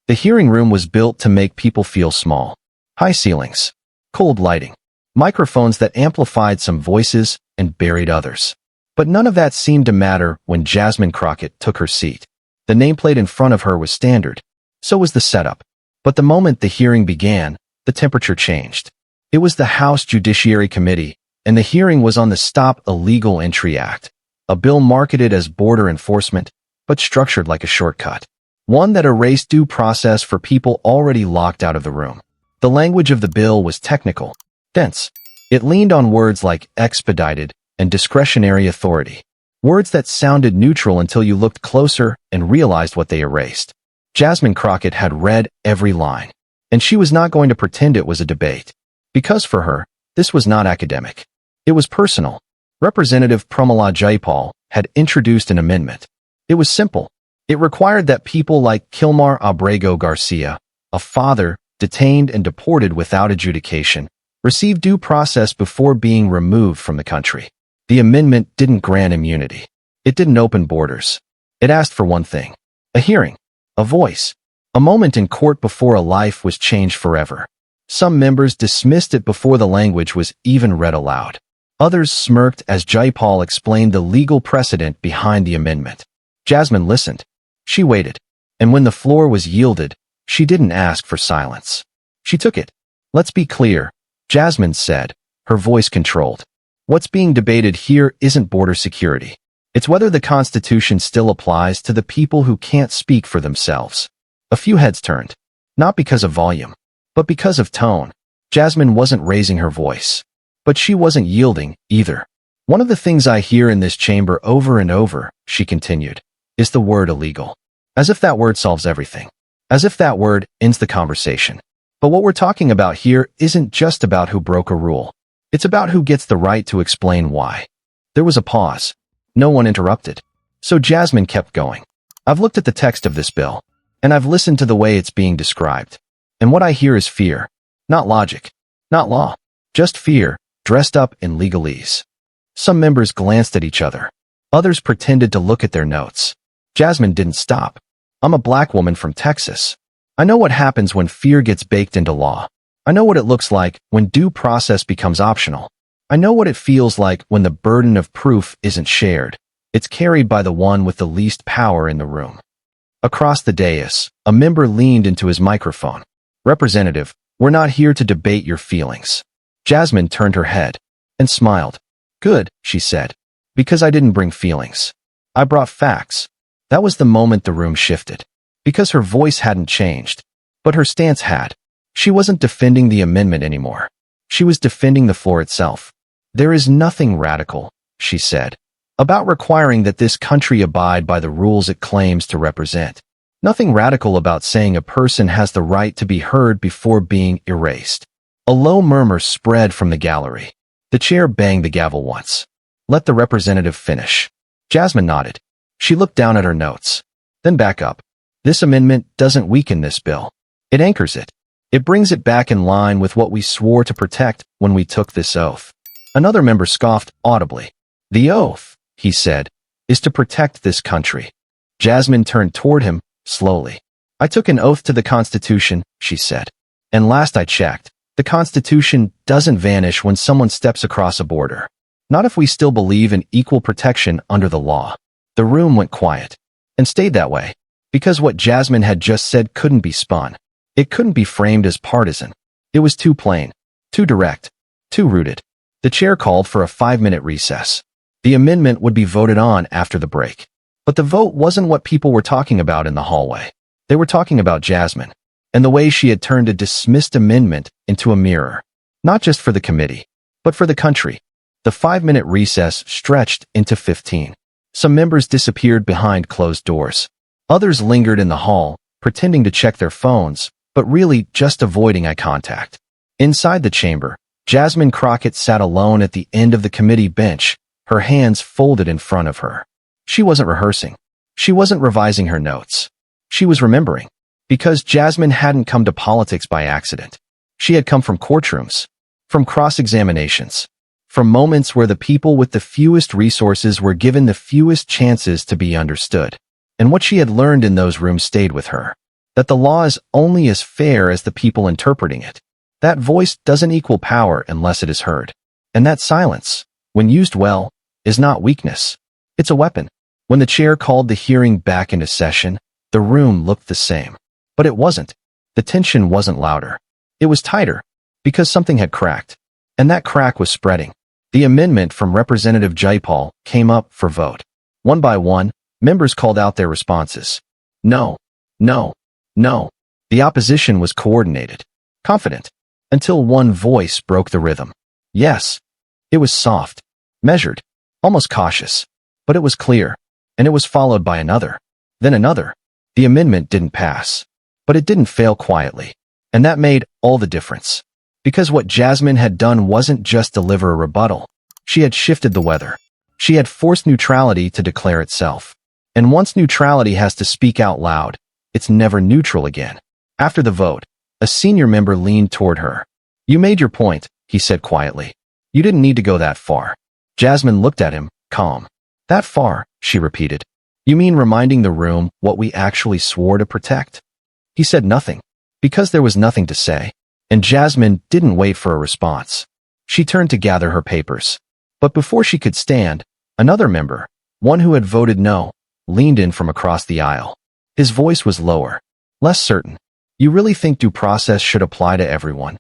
The hearing room was built to make people feel small. High ceilings, cold lighting, microphones that amplified some voices and buried others. But none of that seemed to matter when Jasmine Crockett took her seat. The nameplate in front of her was standard. So was the setup. But the moment the hearing began, the temperature changed. It was the House Judiciary Committee, and the hearing was on the Stop Illegal Entry Act, a bill marketed as border enforcement, but structured like a shortcut. One that erased due process for people already locked out of the room. The language of the bill was technical, dense. It leaned on words like expedited and discretionary authority. Words that sounded neutral until you looked closer and realized what they erased. Jasmine Crockett had read every line, and she was not going to pretend it was a debate. Because for her, this was not academic. It was personal. Representative Pramila Jayapal had introduced an amendment. It was simple. It required that people like Kilmar Abrego Garcia, a father detained and deported without adjudication, receive due process before being removed from the country. The amendment didn't grant immunity. It didn't open borders. It asked for one thing: a hearing, a voice, a moment in court before a life was changed forever. Some members dismissed it before the language was even read aloud. Others smirked as Jayapal explained the legal precedent behind the amendment. Jasmine listened. She waited. And when the floor was yielded, she didn't ask for silence. She took it. Let's be clear, Jasmine said, her voice controlled. What's being debated here isn't border security. It's whether the Constitution still applies to the people who can't speak for themselves. A few heads turned. Not because of volume, but because of tone. Jasmine wasn't raising her voice. But she wasn't yielding, either. One of the things I hear in this chamber over and over, she continued, is the word illegal. As if that word solves everything. As if that word ends the conversation. But what we're talking about here isn't just about who broke a rule. It's about who gets the right to explain why. There was a pause. No one interrupted. So Jasmine kept going. I've looked at the text of this bill, and I've listened to the way it's being described. And what I hear is fear. Not logic. Not law. Just fear, dressed up in legalese. Some members glanced at each other. Others pretended to look at their notes. Jasmine didn't stop. I'm a black woman from Texas. I know what happens when fear gets baked into law. I know what it looks like when due process becomes optional. I know what it feels like when the burden of proof isn't shared. It's carried by the one with the least power in the room. Across the dais, a member leaned into his microphone. Representative, we're not here to debate your feelings. Jasmine turned her head and smiled. Good, she said, because I didn't bring feelings. I brought facts. That was the moment the room shifted. Because her voice hadn't changed, but her stance had. She wasn't defending the amendment anymore. She was defending the floor itself. There is nothing radical, she said, about requiring that this country abide by the rules it claims to represent. Nothing radical about saying a person has the right to be heard before being erased. A low murmur spread from the gallery. The chair banged the gavel once. Let the representative finish. Jasmine nodded. She looked down at her notes, then back up. This amendment doesn't weaken this bill. It anchors it. It brings it back in line with what we swore to protect when we took this oath. Another member scoffed audibly. The oath, he said, is to protect this country. Jasmine turned toward him, slowly. I took an oath to the Constitution, she said. And last I checked, the Constitution doesn't vanish when someone steps across a border. Not if we still believe in equal protection under the law. The room went quiet. And stayed that way. Because what Jasmine had just said couldn't be spun. It couldn't be framed as partisan. It was too plain, too direct, too rooted. The chair called for a 5-minute recess. The amendment would be voted on after the break. But the vote wasn't what people were talking about in the hallway. They were talking about Jasmine, and the way she had turned a dismissed amendment into a mirror. Not just for the committee, but for the country. The 5-minute recess stretched into 15. Some members disappeared behind closed doors. Others lingered in the hall, pretending to check their phones, but really just avoiding eye contact. Inside the chamber, Jasmine Crockett sat alone at the end of the committee bench, her hands folded in front of her. She wasn't rehearsing. She wasn't revising her notes. She was remembering. Because Jasmine hadn't come to politics by accident. She had come from courtrooms, from cross-examinations, from moments where the people with the fewest resources were given the fewest chances to be understood. And what she had learned in those rooms stayed with her. that the law is only as fair as the people interpreting it. That voice doesn't equal power unless it is heard. And that silence, when used well, is not weakness. It's a weapon. When the chair called the hearing back into session, the room looked the same. But it wasn't. The tension wasn't louder. It was tighter, because something had cracked. And that crack was spreading. The amendment from Representative Jaipal came up for vote. One by one, members called out their responses. No, no, no. The opposition was coordinated, confident, until one voice broke the rhythm. Yes. It was soft, measured, almost cautious, but it was clear, and it was followed by another, then another. The amendment didn't pass, but it didn't fail quietly, and that made all the difference. Because what Jasmine had done wasn't just deliver a rebuttal. She had shifted the weather. She had forced neutrality to declare itself. And once neutrality has to speak out loud, it's never neutral again. After the vote, a senior member leaned toward her. "You made your point," he said quietly. "You didn't need to go that far." Jasmine looked at him, calm. "That far," she repeated. "You mean reminding the room what we actually swore to protect?" He said nothing, because there was nothing to say, and Jasmine didn't wait for a response. She turned to gather her papers. But before she could stand, another member, one who had voted no, leaned in from across the aisle. His voice was lower, less certain. "You really think due process should apply to everyone?"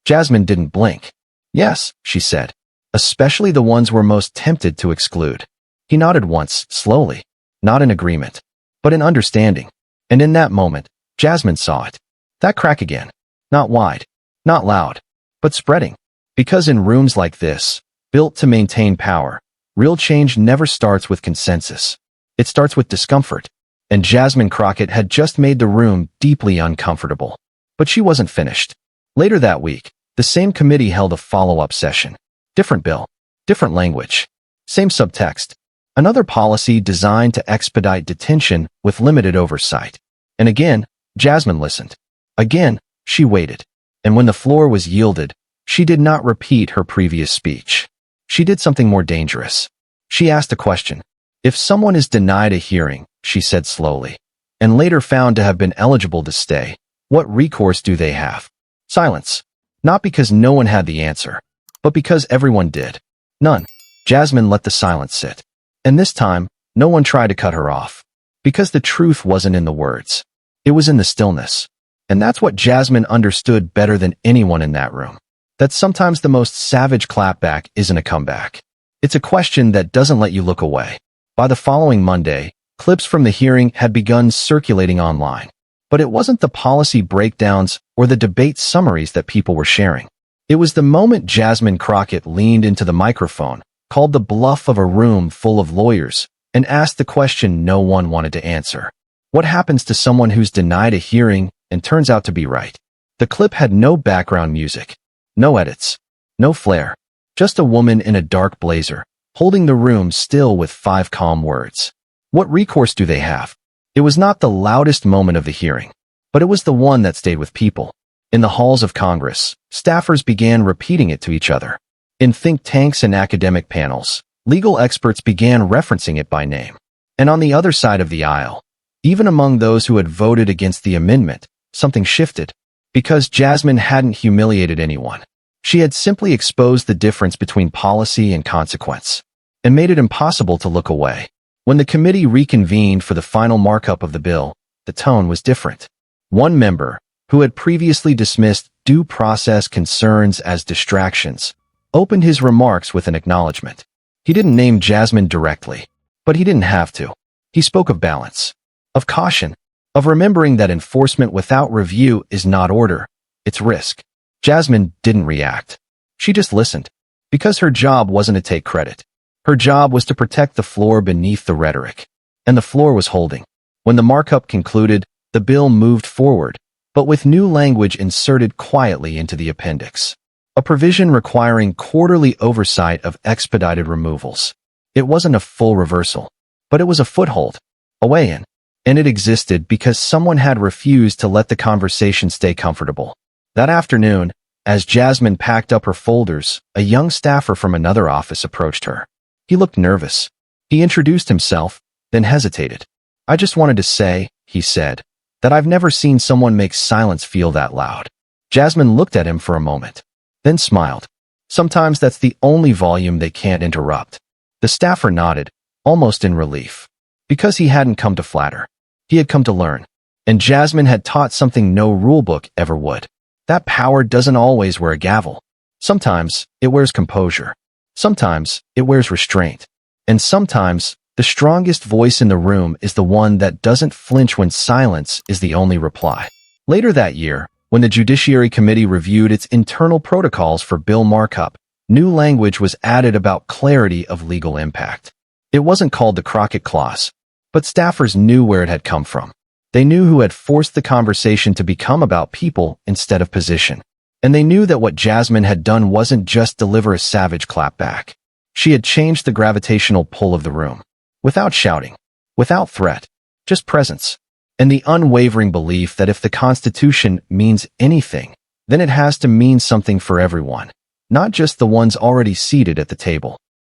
Jasmine didn't blink. "Yes," she said, "especially the ones we're most tempted to exclude." He nodded once, slowly, not in agreement, but in understanding. And in that moment, Jasmine saw it. That crack again. Not wide, not loud, but spreading. Because in rooms like this, built to maintain power, real change never starts with consensus. It starts with discomfort. And Jasmine Crockett had just made the room deeply uncomfortable. But she wasn't finished. Later that week, the same committee held a follow-up session. Different bill, different language, same subtext. Another policy designed to expedite detention with limited oversight. And again, Jasmine listened. Again, she waited. And when the floor was yielded, she did not repeat her previous speech. She did something more dangerous. She asked a question. "If someone is denied a hearing," she said slowly, "and later found to have been eligible to stay, what recourse do they have?" Silence. Not because no one had the answer, but because everyone did. None. Jasmine let the silence sit. And this time, no one tried to cut her off. Because the truth wasn't in the words. It was in the stillness. And that's what Jasmine understood better than anyone in that room. That sometimes the most savage clapback isn't a comeback. It's a question that doesn't let you look away. By the following Monday, clips from the hearing had begun circulating online. But it wasn't the policy breakdowns or the debate summaries that people were sharing. It was the moment Jasmine Crockett leaned into the microphone, called the bluff of a room full of lawyers, and asked the question no one wanted to answer. What happens to someone who's denied a hearing and turns out to be right? The clip had no background music, no edits, no flair, just a woman in a dark blazer, holding the room still with 5 calm words. What recourse do they have? It was not the loudest moment of the hearing, but it was the one that stayed with people. In the halls of Congress, staffers began repeating it to each other. In think tanks and academic panels, legal experts began referencing it by name. And on the other side of the aisle, even among those who had voted against the amendment, something shifted. Because Jasmine hadn't humiliated anyone. She had simply exposed the difference between policy and consequence, and made it impossible to look away. When the committee reconvened for the final markup of the bill, the tone was different. One member, who had previously dismissed due process concerns as distractions, opened his remarks with an acknowledgement. He didn't name Jasmine directly, but he didn't have to. He spoke of balance, of caution, of remembering that enforcement without review is not order, it's risk. Jasmine didn't react. She just listened, because her job wasn't to take credit. Her job was to protect the floor beneath the rhetoric. And the floor was holding. When the markup concluded, the bill moved forward, but with new language inserted quietly into the appendix. A provision requiring quarterly oversight of expedited removals. It wasn't a full reversal, but it was a foothold, a way in. And it existed because someone had refused to let the conversation stay comfortable. That afternoon, as Jasmine packed up her folders, a young staffer from another office approached her. He looked nervous. He introduced himself, then hesitated. "I just wanted to say," he said, that I've never seen someone make silence feel that loud. Jasmine looked at him for a moment, then smiled. Sometimes that's the only volume they can't interrupt. The staffer nodded, almost in relief. Because he hadn't come to flatter. He had come to learn. And Jasmine had taught something no rulebook ever would. That power doesn't always wear a gavel. Sometimes it wears composure. Sometimes it wears restraint. And sometimes the strongest voice in the room is the one that doesn't flinch when silence is the only reply. Later that year, when the Judiciary Committee reviewed its internal protocols for bill markup, new language was added about clarity of legal impact. It wasn't called the Crockett Clause, but staffers knew where it had come from. They knew who had forced the conversation to become about people instead of position. And they knew that what Jasmine had done wasn't just deliver a savage clapback. She had changed the gravitational pull of the room. Without shouting, without threat, just presence. And the unwavering belief that if the Constitution means anything, then it has to mean something for everyone, not just the ones already seated at the table.